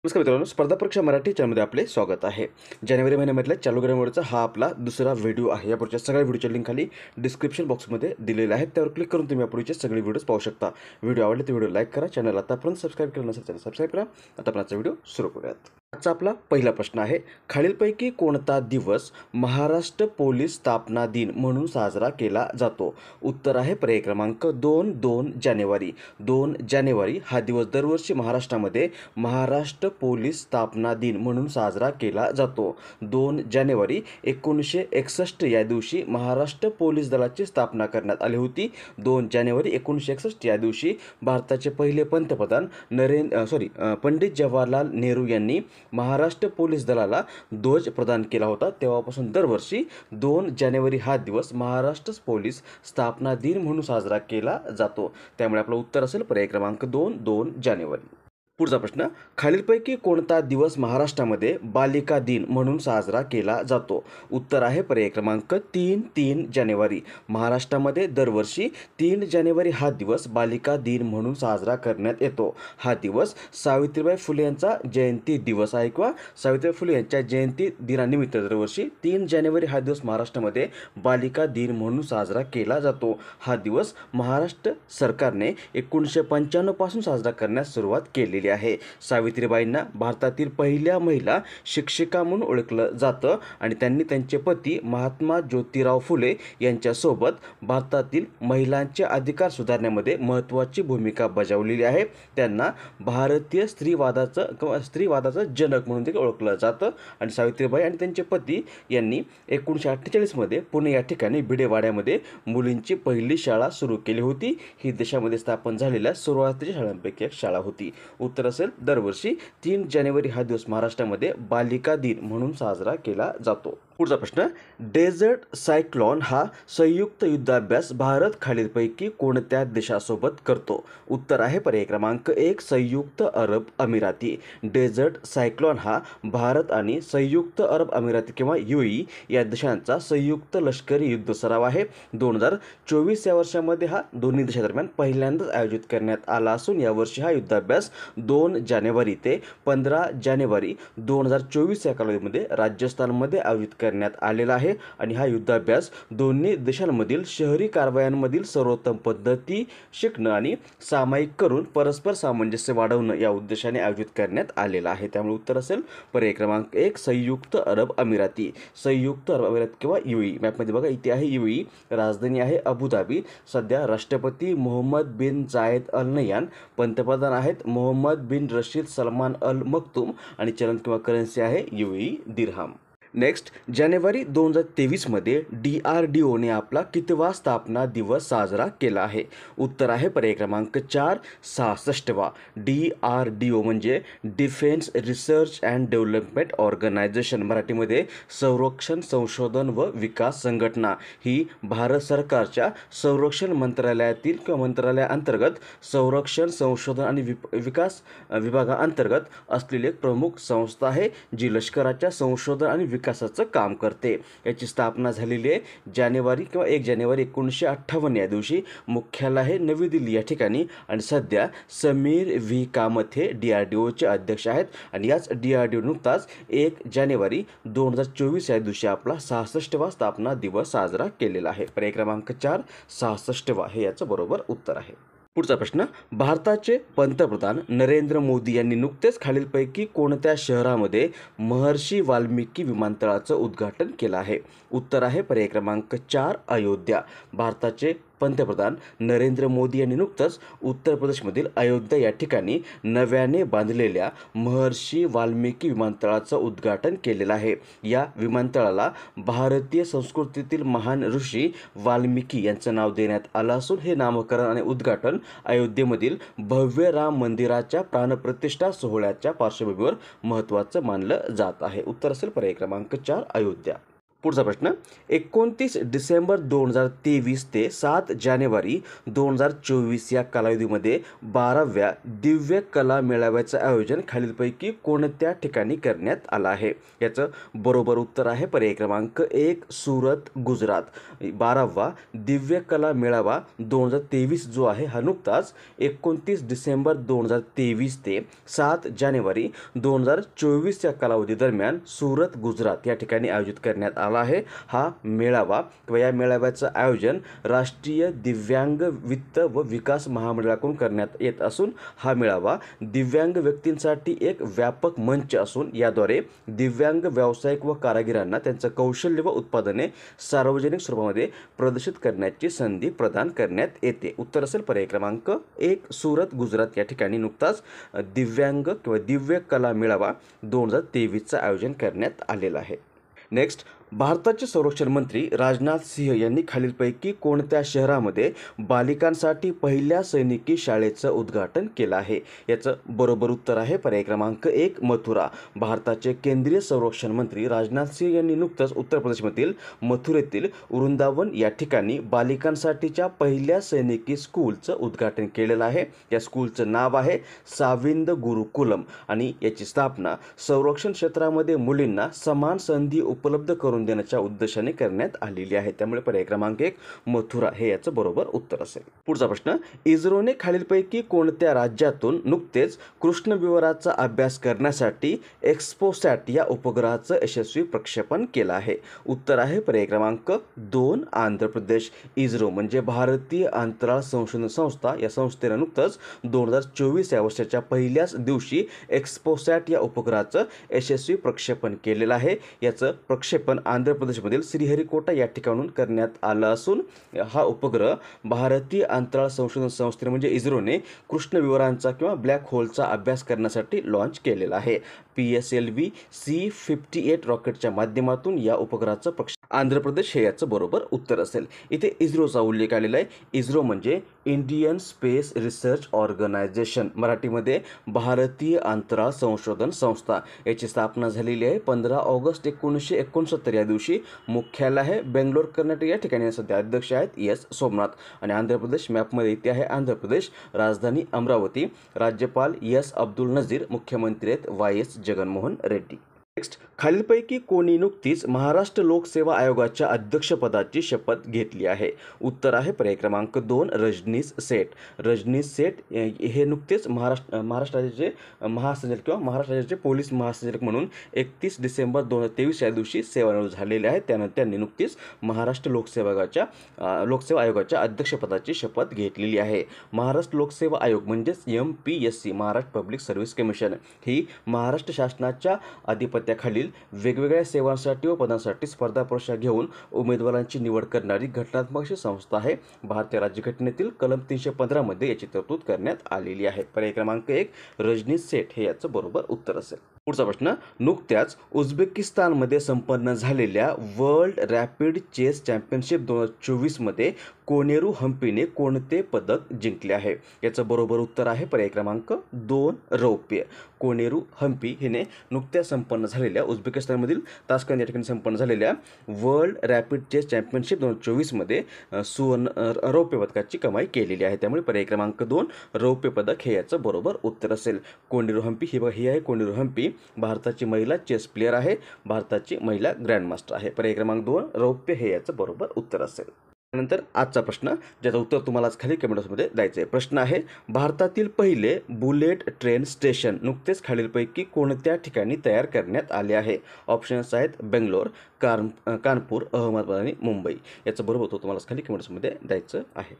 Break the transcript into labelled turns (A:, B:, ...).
A: नमस्कार मित्रांनो, स्पर्धा परीक्षा मराठी चॅनलमध्ये आपले स्वागत आहे. जानेवारी महिन्यामधल्या चालू घडामोडीचा हा आपला दुसरा व्हिडिओ आहे. यापूर्वीच्या सगळ्या व्हिडिओच्या लिंक खाली डिस्क्रिप्शन बॉक्समध्ये दिलेले आहेत. त्यावर क्लिक करून तुम्ही यापूर्वीचे सगळे व्हिडिओज पाहू शकता. व्हिडिओ आवडले तर व्हिडिओ लाईक करा. चॅनल आतापर्यंत सबस्क्राईब केलं नसेल तर सबस्क्राईब करा. आता आपण आजचा व्हिडिओ सुरू करूयात. आजचा आपला पहिला प्रश्न आहे, खालीलपैकी कोणता दिवस महाराष्ट्र पोलीस स्थापना दिन म्हणून साजरा केला जातो? उत्तर आहे पर्याय क्रमांक 2 जानेवारी. 2 जानेवारी हा दिवस दरवर्षी महाराष्ट्रामध्ये महाराष्ट्र पोलीस स्थापना दिन म्हणून साजरा केला जातो. 2 जानेवारी 1961 या दिवशी महाराष्ट्र पोलीस दलाची स्थापना करण्यात आली होती. 2 जानेवारी 1961 या दिवशी भारताचे पहिले पंतप्रधान पंडित जवाहरलाल नेहरू यांनी महाराष्ट्र पोलीस दलाला ध्वज प्रदान केला होता. तेव्हापासून दरवर्षी 2 जानेवारी हा दिवस महाराष्ट्र पोलीस स्थापना दिन म्हणून साजरा केला जातो. त्यामुळे आपलं उत्तर असेल पर्याय क्रमांक 2 जानेवारी. पुढचा प्रश्न, खालीलपैकी कोणता दिवस महाराष्ट्रामध्ये बालिका दिन म्हणून साजरा केला जातो? उत्तर आहे पर्याय क्रमांक 3 जानेवारी. महाराष्ट्रामध्ये दरवर्षी 3 जानेवारी हा दिवस बालिका दिन म्हणून साजरा करण्यात येतो. हा दिवस सावित्रीबाई फुले यांचा जयंती दिवस आहे किंवा सावित्रीबाई फुले यांच्या जयंती दिनानिमित्त दरवर्षी 3 जानेवारी हा दिवस महाराष्ट्रामध्ये बालिका दिन म्हणून साजरा केला जातो. हा दिवस महाराष्ट्र सरकारने 1995 पासून साजरा करण्यास सुरुवात केलेली आहे. सावित्रीबाईंना भारतातील पहिल्या महिला शिक्षिका म्हणून ओळखलं जातं आणि त्यांनी त्यांचे पती महात्मा ज्योतिराव फुले यांच्यासोबत भारतातील महिलांचे अधिकार सुधारण्यामध्ये महत्त्वाची भूमिका बजावलेली आहे. त्यांना भारतीय स्त्रीवादाचं जनक म्हणून देखील ओळखलं जातं आणि सावित्रीबाई आणि त्यांचे पती यांनी 1948 मध्ये पुणे या ठिकाणी भिडेवाड्यामध्ये मुलींची पहिली शाळा सुरू केली होती. ही देशामध्ये स्थापन झालेल्या सुरुवातीच्या शाळांपैकी एक शाळा होती. उत्तर असेल दरवर्षी 3 जानेवारी हा दिवस महाराष्ट्रामध्ये बालिका दिन म्हणून साजरा केला जातो. पुढचा प्रश्न, डेझर्ट सायक्लॉन हा संयुक्त युद्धाभ्यास भारत खालीलपैकी कोणत्या देशासोबत करतो? उत्तर आहे पर्याय क्रमांक 1 संयुक्त अरब अमिराती. डेझर्ट सायक्लॉन हा भारत आणि संयुक्त अरब अमिराती किंवा UAE या देशांचा संयुक्त लष्करी युद्ध सराव आहे. 2024 या वर्षामध्ये हा दोन्ही देशांदरम्यान पहिल्यांदाच आयोजित करण्यात आला असून यावर्षी हा युद्धाभ्यास 2 जानेवारी ते 15 जानेवारी 2024 या कालावधीमध्ये राजस्थानमध्ये आयोजित करण्यात आलेला आहे आणि हा युद्धाभ्यास दोन्ही देशांमधील शहरी कारवायांमधील सर्वोत्तम पद्धती शिकणं आणि सामायिक करून परस्पर सामंजस्य वाढवणं या उद्देशाने आयोजित करण्यात आलेला आहे. त्यामुळे उत्तर असेल पर्याय क्रमांक 1 संयुक्त अरब अमिराती. संयुक्त अरब अमिरात किंवा UAE. मॅपमध्ये बघा इथे आहे UAE, राजधानी आहे अबुधाबी. सध्या राष्ट्रपती मोहम्मद बिन जायद अल नह्यान, पंतप्रधान आहेत मोहम्मद बिन रशीद सलमान अल मक्तूम आणि चलन किंवा करन्सी आहे UAE दिरहम. नेक्स्ट, जानेवारी 2023 मध्ये DRDOने आपला कितवा स्थापना दिवस साजरा केला आहे? उत्तर आहे पर्याय क्रमांक 4 66वा. DRDO म्हणजे defence research and development organisation, मराठीमध्ये संरक्षण संशोधन व विकास संघटना. ही भारत सरकारच्या संरक्षण मंत्रालयातील किंवा मंत्रालयाअंतर्गत संरक्षण संशोधन आणि विकास विभागाअंतर्गत असलेली एक प्रमुख संस्था आहे जी लष्कराच्या संशोधन आणि विकासाचं काम करते. याची स्थापना झालेली आहे 1 जानेवारी 1958 या दिवशी. मुख्यालय आहे नवी दिल्ली या ठिकाणी आणि सध्या समीर व्ही कामत हे DRDOचे अध्यक्ष आहेत आणि याच DRDO नुकताच 1 जानेवारी 2024 या दिवशी आपला 66वा स्थापना दिवस साजरा केलेला आहे. पर्याय क्रमांक 4 66वा हे याचं बरोबर उत्तर आहे. पुढचा प्रश्न, भारताचे पंतप्रधान नरेंद्र मोदी यांनी नुकतेच खालीलपैकी कोणत्या शहरामध्ये महर्षी वाल्मिकी विमानतळाचं उद्घाटन केलं आहे? उत्तर आहे पर्याय क्रमांक 4 अयोध्या. भारताचे पंतप्रधान नरेंद्र मोदी यांनी नुकतंच उत्तर प्रदेशमधील अयोध्या या ठिकाणी नव्याने बांधलेल्या महर्षी वाल्मिकी विमानतळाचं उद्घाटन केलेलं आहे. या विमानतळाला भारतीय संस्कृतीतील महान ऋषी वाल्मिकी यांचं नाव देण्यात आलं असून हे नामकरण आणि उद्घाटन अयोध्येमधील भव्य राम मंदिराच्या प्राणप्रतिष्ठा सोहळ्याच्या पार्श्वभूमीवर महत्त्वाचं मानलं जात आहे. उत्तर असेल पर्याय क्रमांक 4 अयोध्या. पुढचा प्रश्न 29 डिसेंबर 2023 ते 7 जानेवारी 2024 या कालावधीमध्ये 12व्या दिव्य कला मेळाव्याचं आयोजन खालीलपैकी कोणत्या ठिकाणी करण्यात आलं आहे? याचं बरोबर उत्तर आहे पर्याय क्रमांक 1 सुरत गुजरात। 12वा दिव्य कला मेळावा 2023 जो आहे हा नुकताच 29 डिसेंबर 2023 ते 7 जानेवारी 2024 या कालावधी दरम्यान सुरत गुजरात या ठिकाणी आयोजित करण्यात आला आहे। हा मेळावा किंवा या मेळाव्याचं आयोजन राष्ट्रीय दिव्यांग वित्त व विकास महामंडळाकडून करण्यात येत असून हा मेळावा दिव्यांग व्यक्तींसाठी एक व्यापक मंच असून याद्वारे दिव्यांग व्यावसायिक व कारागिरांना त्यांचं कौशल्य व उत्पादने सार्वजनिक स्वरूपामध्ये प्रदर्शित करण्याची संधी प्रदान करण्यात येते। उत्तर असेल पर्याय क्रमांक 1 सुरत गुजरात या ठिकाणी नुकताच दिव्यांग किंवा दिव्य कला मेळावा 2023चं आयोजन करण्यात आलेलं आहे। नेक्स्ट, भारताचे संरक्षण मंत्री राजनाथ सिंह यांनी खालीलपैकी कोणत्या शहरामध्ये बालिकांसाठी पहिल्या सैनिकी शाळेचं उद्घाटन केलं आहे? याचं बरोबर उत्तर आहे पर्याय क्रमांक 1 मथुरा। भारताचे केंद्रीय संरक्षण मंत्री राजनाथ सिंह यांनी नुकतंच उत्तर प्रदेशमधील मथुरेतील वृंदावन या ठिकाणी बालिकांसाठीच्या पहिल्या सैनिकी स्कूलचं उद्घाटन केलेलं आहे। या स्कूलचं नाव आहे साविंद गुरुकुलम आणि याची स्थापना संरक्षण क्षेत्रामध्ये मुलींना समान संधी उपलब्ध करून देण्याच्या उद्देशाने करण्यात आलेली आहे। त्यामुळे पर्याय क्रमांक 1 मथुरा हे याचं बरोबर उत्तर असेल। पुढचा प्रश्न, इस्रोने खालीलपैकी कोणत्या राज्यातून नुकतेच कृष्ण विवराचा अभ्यास करण्यासाठी एक्सपोसॅट या उपग्रहाचं यशस्वी प्रक्षेपण केलं आहे? उत्तर आहे पर्याय क्रमांक 2 आंध्र प्रदेश। इस्रो म्हणजे भारतीय अंतराळ संशोधन संस्था या संस्थेनं नुकतंच 2024 या वर्षाच्या पहिल्याच दिवशी एक्सपोसॅट या उपग्रहाचं यशस्वी प्रक्षेपण केलेलं आहे। याचं प्रक्षेपण आंध्र प्रदेशमधील श्रीहरिकोटा या ठिकाणून करण्यात आलं असून हा उपग्रह भारतीय अंतराळ संशोधन संस्थेने म्हणजे इस्रोने कृष्ण विवरांचा किंवा ब्लॅक होलचा अभ्यास करण्यासाठी लॉन्च केलेला आहे। PSLV C58 रॉकेटच्या माध्यमातून या उपग्रहाचं आंध्र प्रदेश हे याचं बरोबर उत्तर असेल। इथे इस्रोचा उल्लेख आलेला आहे। इस्रो म्हणजे इंडियन स्पेस रिसर्च ऑर्गनायझेशन, मराठीमध्ये भारतीय अंतराळ संशोधन संस्था। याची स्थापना झालेली आहे 15 ऑगस्ट 1969 या दिवशी। मुख्यालय आहे बेंगलोर कर्नाटक या ठिकाणी। सध्या अध्यक्ष आहेत S सोमनाथ आणि आंध्र प्रदेश मॅपमध्ये इथे आहे आंध्र प्रदेश, राजधानी अमरावती, राज्यपाल S अब्दुल नजीर, मुख्यमंत्री आहेत YS जगनमोहन रेड्डी। नेक्स्ट, खालीलपैकी कोणी नुकतीच महाराष्ट्र लोकसेवा आयोगाच्या अध्यक्षपदाची शपथ घेतली आहे? उत्तर आहे पर्याय क्रमांक 2 रजनीश सेठ। रजनीश सेठ हे नुकतेच महाराष्ट्र राज्याचे महासंचालक किंवा महाराष्ट्र राज्याचे पोलीस महासंचालक म्हणून 31 डिसेंबर 2023 या दिवशी सेवानिवृत्त झालेले आहेत। त्यानंतर त्यांनी नुकतीच महाराष्ट्र लोकसेवा आयोगाच्या अध्यक्षपदाची शपथ घेतलेली आहे। महाराष्ट्र लोकसेवा आयोग म्हणजेच MPSC Maharashtra public service commission ही महाराष्ट्र शासनाच्या खालील वेगवेगळ्या सेवांसाठी व पदांसाठी स्पर्धा परीक्षा घेऊन उमेदवारांची निवड करणारी घटनात्मक अशी संस्था आहे। भारतीय राज्यघटनेतील कलम 315 मध्ये याची तरतूद करण्यात आलेली आहे। पर्याय क्रमांक 1 रजनीश सेठ हे याचं बरोबर उत्तर असेल। पुढचा प्रश्न, नुकत्याच उझबेकिस्तानमध्ये संपन्न झालेल्या वर्ल्ड रॅपिड चेस चॅम्पियनशिप 2024 मध्ये कोनेरू हम्पीने कोणते पदक जिंकले आहे? याचं बरोबर उत्तर आहे पर्याय क्रमांक 2 रौप्य। कोनेरू हम्पी हिने नुकत्याच संपन्न झालेल्या उझबेकिस्तानमधील तास्कंद या ठिकाणी संपन्न झालेल्या वर्ल्ड रॅपिड चेस चॅम्पियनशिप 2024 मध्ये रौप्य पदकाची कमाई केलेली आहे। त्यामुळे पर्याय क्रमांक 2 रौप्य पदक हे याचं बरोबर उत्तर असेल। कोनेरू हम्पी ही आहे कोनेरू हम्पी भारताची महिला चेस प्लेयर आहे, भारताची महिला ग्रँडमास्टर आहे। पर्याय क्रमांक 2 रौप्य हे याचं बरोबर उत्तर असेल। त्यानंतर आजचा प्रश्न ज्याचं उत्तर तुम्हाला खाली कमेंट बॉक्समध्ये द्यायचं आहे। प्रश्न आहे, भारतातील पहिले बुलेट ट्रेन स्टेशन नुकतेच खालीलपैकी कोणत्या ठिकाणी तयार करण्यात आले आहे? ऑप्शन्स आहेत बेंगलोर, कानपूर, अहमदाबाद आणि मुंबई। याचं बरोबर उत्तर तुम्हाला खाली कमेंट बॉक्समध्ये द्यायचं आहे।